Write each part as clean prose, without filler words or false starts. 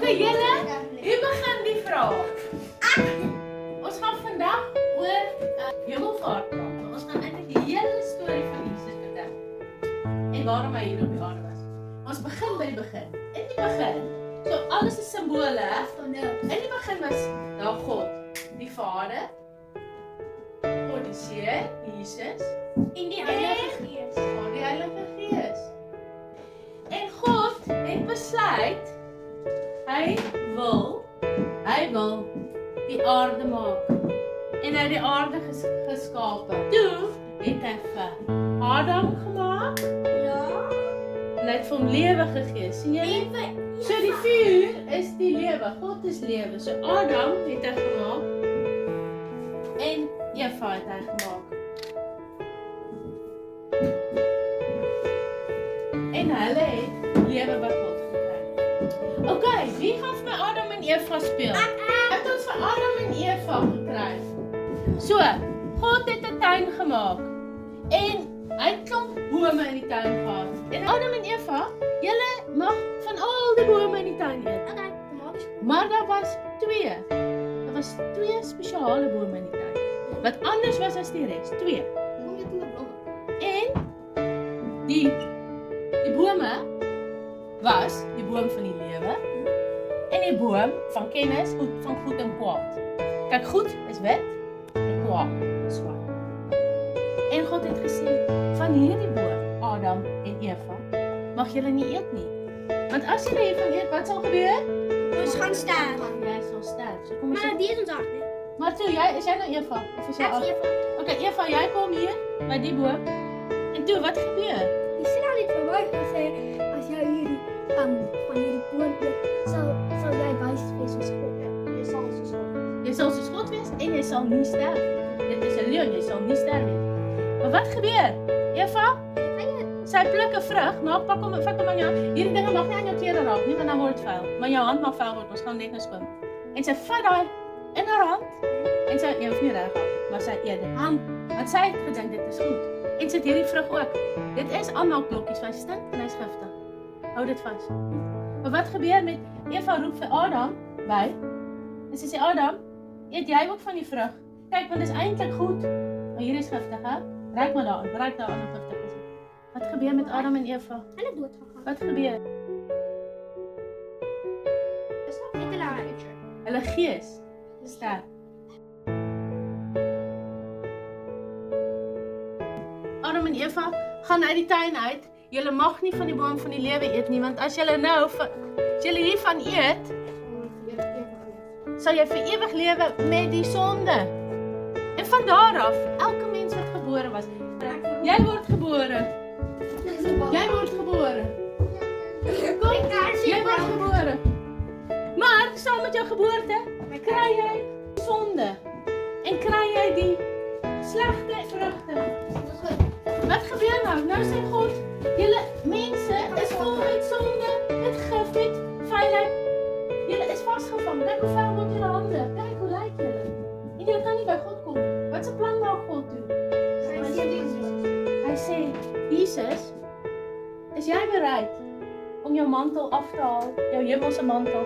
Okay, julle, hier begin die vraag. Ons gaan vandag oor hemelvaart praat. Maar ons gaan eintlik die hele storie van Jesus vertel. En waarom hy hier op die aarde was. Ons begin by die begin. In die begin, so alles is simbole. In die begin was daar God, die Vader, God die Seun, Jesus, En die Heilige Gees. God die Heilige Gees. En God het besluit, hy wil die aarde maak. En hy het die aarde geskape. Toe het hy vir Adam gemaak Ja. en hy het vir hom lewe gegee. Sien julle? En vir So die vuur is die lewe. God is lewe. So Adam het hy gemaak en Eva het hy gemaak. En hulle het lewe by God gekry. Okay, wie gaan vir my Adam en Eva speel? Ek het ons vir Adam en Eva gekry. So, God het 'n tuin gemaak. En hy het klomp bome in die tuin gehad. En Adam en Eva, julle mag van al die bome in die tuin eet. Okay, tomaties. Maar daar was twee. Daar was twee spesiale bome in die tuin. Wat anders was as die res. Twee. Kom jy toe blomme? En die bome was die boom van die lewe en die boom van kennis van goed en kwaad. Kyk, goed is wit en kwaad is swart. En God het gesê, van hierdie boom, Adam en Eva, mag julle nie eet nie. Want as julle hiervan eet, wat sal gebeur? Ons gaan sterf. Jy sal sterf. So kom ons Maar die is ons hart, hè? Maar toe, is jy nou Eva? Of is jy Ek Adam? sê Eva. Okay, Eva, jy kom hier by die boom. En toe, wat gebeur? Die sê nou net vir my gesê, as jy hierdie van hierdie boom eet, sal jy wys wees soos God. Jy sal soos God. Jy sal soos God wees en jy sal nie sterf. Dit is 'n leuen, jy sal nie sterf nie. Maar wat gebeur? Eva, sy pluk 'n vrug, maak pak hom, vat hom aan jou. Hierdie dinge mag nie aan jou klere raak nie, want dan word dit vuil. Maar jou hand mag vuil word. Ons gaan net nou skoon. En sy vat daai in haar hand en sy hoef nie reg aan, maar sy eet dit. Want sy het gedink dit is goed. En sy het hierdie vrug ook. Dit is aanmaakblokkies, want hy stink en hy's giftig. Hou dit vas. Maar wat gebeur met Eva roep vir Adam by? En sy sê Adam, eet jy ook van die vrug? Kyk, want dit is eintlik goed. Maar hier is giftig, hè? Ruik maar daaraan, ruik daaraan of giftig is. Wat gebeur met Adam en Eva? Hulle dood gegaan. Wat gebeur? Is nog net 'n langer. Hulle gees sterf. Adam en Eva gaan uit die tuin uit. Julle mag nie van die boom van die lewe eet nie, want as julle nou as julle hiervan eet, sal jy vir ewig lewe met die sonde. En van daar af, elke mens wat gebore was, jy word gebore. Jy word gebore. Kom, jy word gebore. Maar saam met jou geboorte kry jy sonde en kry jy die slegte vrugte. Wat gebeur nou? Nou sê God, julle mense is vol met sonde, met gif, met vuilheid. Julle is vasgevang. Kyk hoe vuil word julle hande. Kyk hoe lyk julle. En julle kan nie by God kom. Wat se plan maak God toe? Hy sê, Jesus, is jy bereid om jou mantel af te haal, jou hemelse mantel?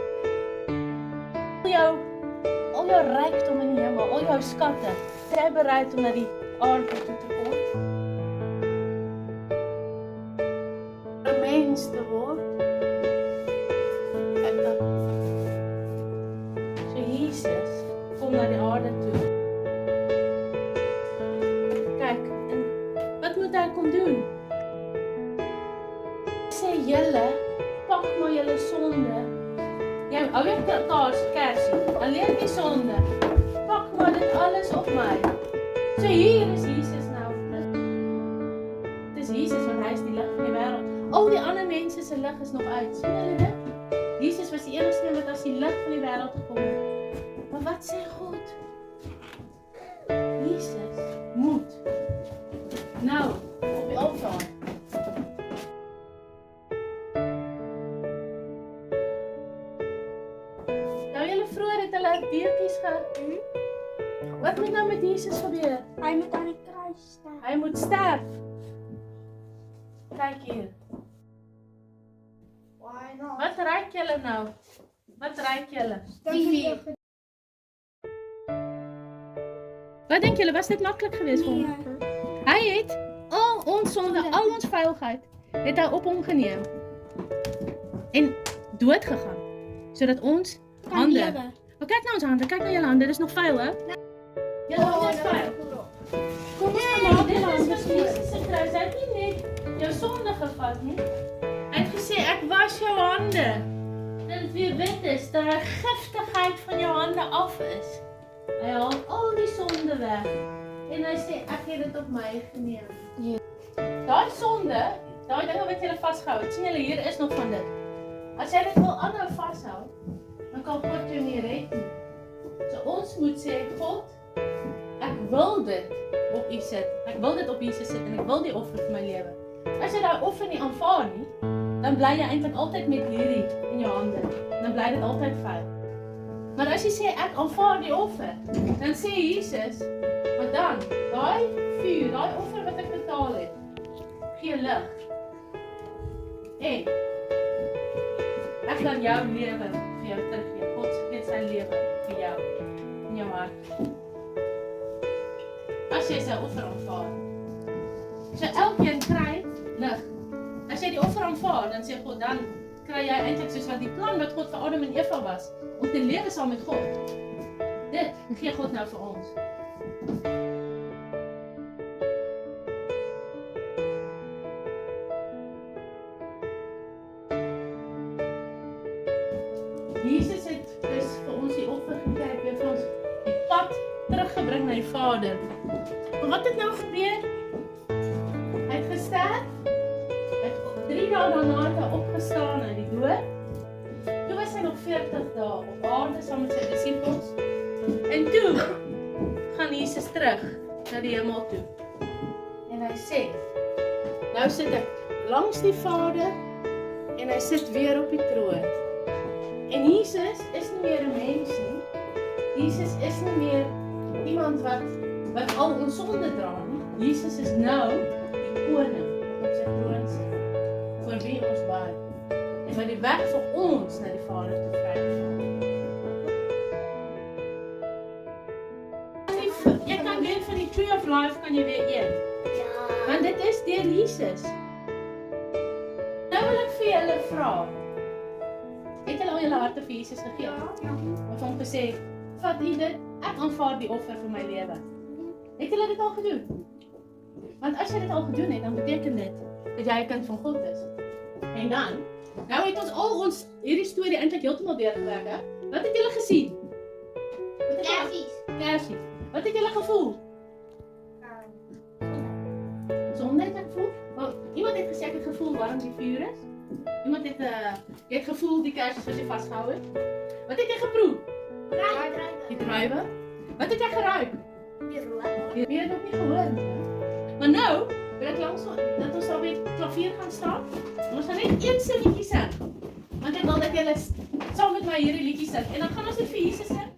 Al jou rykdom in die hemel, al jou skatte, is jy bereid om na die aarde toe te kom? 'n Mens te word? Kyk dan. So Jesus kom na die aarde toe. Kyk, en wat moet hy kom doen? Sê julle, pak maar julle sonde. Jy hou jou kersie, alleen die sonde. Pak maar dit alles op my. So hier is Jesus nou. Dit is Jesus want hy is die lig van die wêreld. Al die ander mense se lig is nog uit. Sien julle dit? Jesus was die enigste een wat as die lig van die wêreld gekom het. Maar wat sê God? Jesus moet nou op die altaar. Nou julle vroeër het hulle deurtjies gehad. Wat moet nou met Jesus gebeur? Hy moet aan die kruis sterf. Hy moet sterf. Kyk hier. Why not? Wat ruik julle nou? Wat ruik julle? Vier. Wat dink julle, was dit maklik geweest vir hom? Ja. Hy het al ons sonde, al ons vuilheid, het hy op hom geneem. En dood gegaan. Sodat ons hande. Maar kyk na ons hande, kyk na julle hande, dis nog vuil, hè? Julle hande is vuil. Kom maar, dit is vir Jesus se kruis. Hy het nie net jou sonde gevat nie. Hy het gesê, ek was jou hande. En dit weer wit is, dat die giftigheid van jou hande af is. Hy haal al die sonde weg. En hy sê, ek het dit op my geneem. Ja. Daai sonde, daai dinge wat julle vasgehou het, sien julle hier is nog van dit. As jy dit wil aanhou vashou, dan kan God jou nie red nie. So ons moet sê, God, ek wil dit op U sit. Ek wil dit op Jesus sit en ek wil die offer vir my lewe. As jy daai offer nie aanvaar nie, dan bly jy eintlik altyd met hierdie in jou hande. Dan bly dit altyd vuil. Maar as jy sê ek aanvaar die offer, dan sê Jesus, maar dan, daai vuur, daai offer wat ek betaal het, gee lig. En ek gaan jou lewe vir jou teruggee. God gee sy lewe vir jou in jou hart. As jy sy offer aanvaar. So elkeen kry lig. As jy die offer aanvaar, dan sê God, dan kry jy eintlik soos wat die plan wat God vir Adam en Eva was, om te lewe saam met God. Dit gee God nou vir ons. Jesus het dus vir ons die offer gekry, vir ons die pad teruggebring na die Vader. Maar wat het nou gebeur? Hy het gesterf. Hy het 3 dae daarna het hy opgestaan uit die dood. Toe was hy nog 40 dae op aarde saam met sy disippels. En toe gaan Jesus terug na die hemel toe. En hy sê, nou sit ek langs die Vader en hy sit weer op die troon. En Jesus is nie meer 'n mens nie. Jesus is nie meer iemand wat al ons sonde dra nie. Jesus is nou die koning op sy troon sit, vir wie ons baat. En wat die weg vir ons na die Vader toe vrymaak. Jy kan weer van die tree of life kan jy weer eet. Ja. Want dit is deur Jesus. Nou wil ek vir julle vra. Het julle al julle harte vir Jesus gegee? Ja. Of hom gesê, vat U dit, ek aanvaar die offer vir my lewe. Het julle dit al gedoen? Want as jy dit al gedoen het, dan beteken dit dat jy 'n kind van God is. En dan, nou het ons al ons hierdie storie eintlik heeltemal deurgewerk, hè? Wat het julle gesien? Kersies. Wat het julle gevoel? Sonde het ek gevoel? Wel, iemand het gesê ek het gevoel warm die vuur is. Iemand het jy het gevoel die kersies wat jy vasgehou het. Wat het jy geproe? Die druiwe. Wat het jy geruik? Jy het nog nie gehoor nie. Maar nou, wil ek langs dat ons al by die klavier gaan staan. Ons gaan net een sinnetjie sing. Want ek wil dat julle saam met my hierdie liedjie sing. En dan gaan ons dit vir Jesus sing.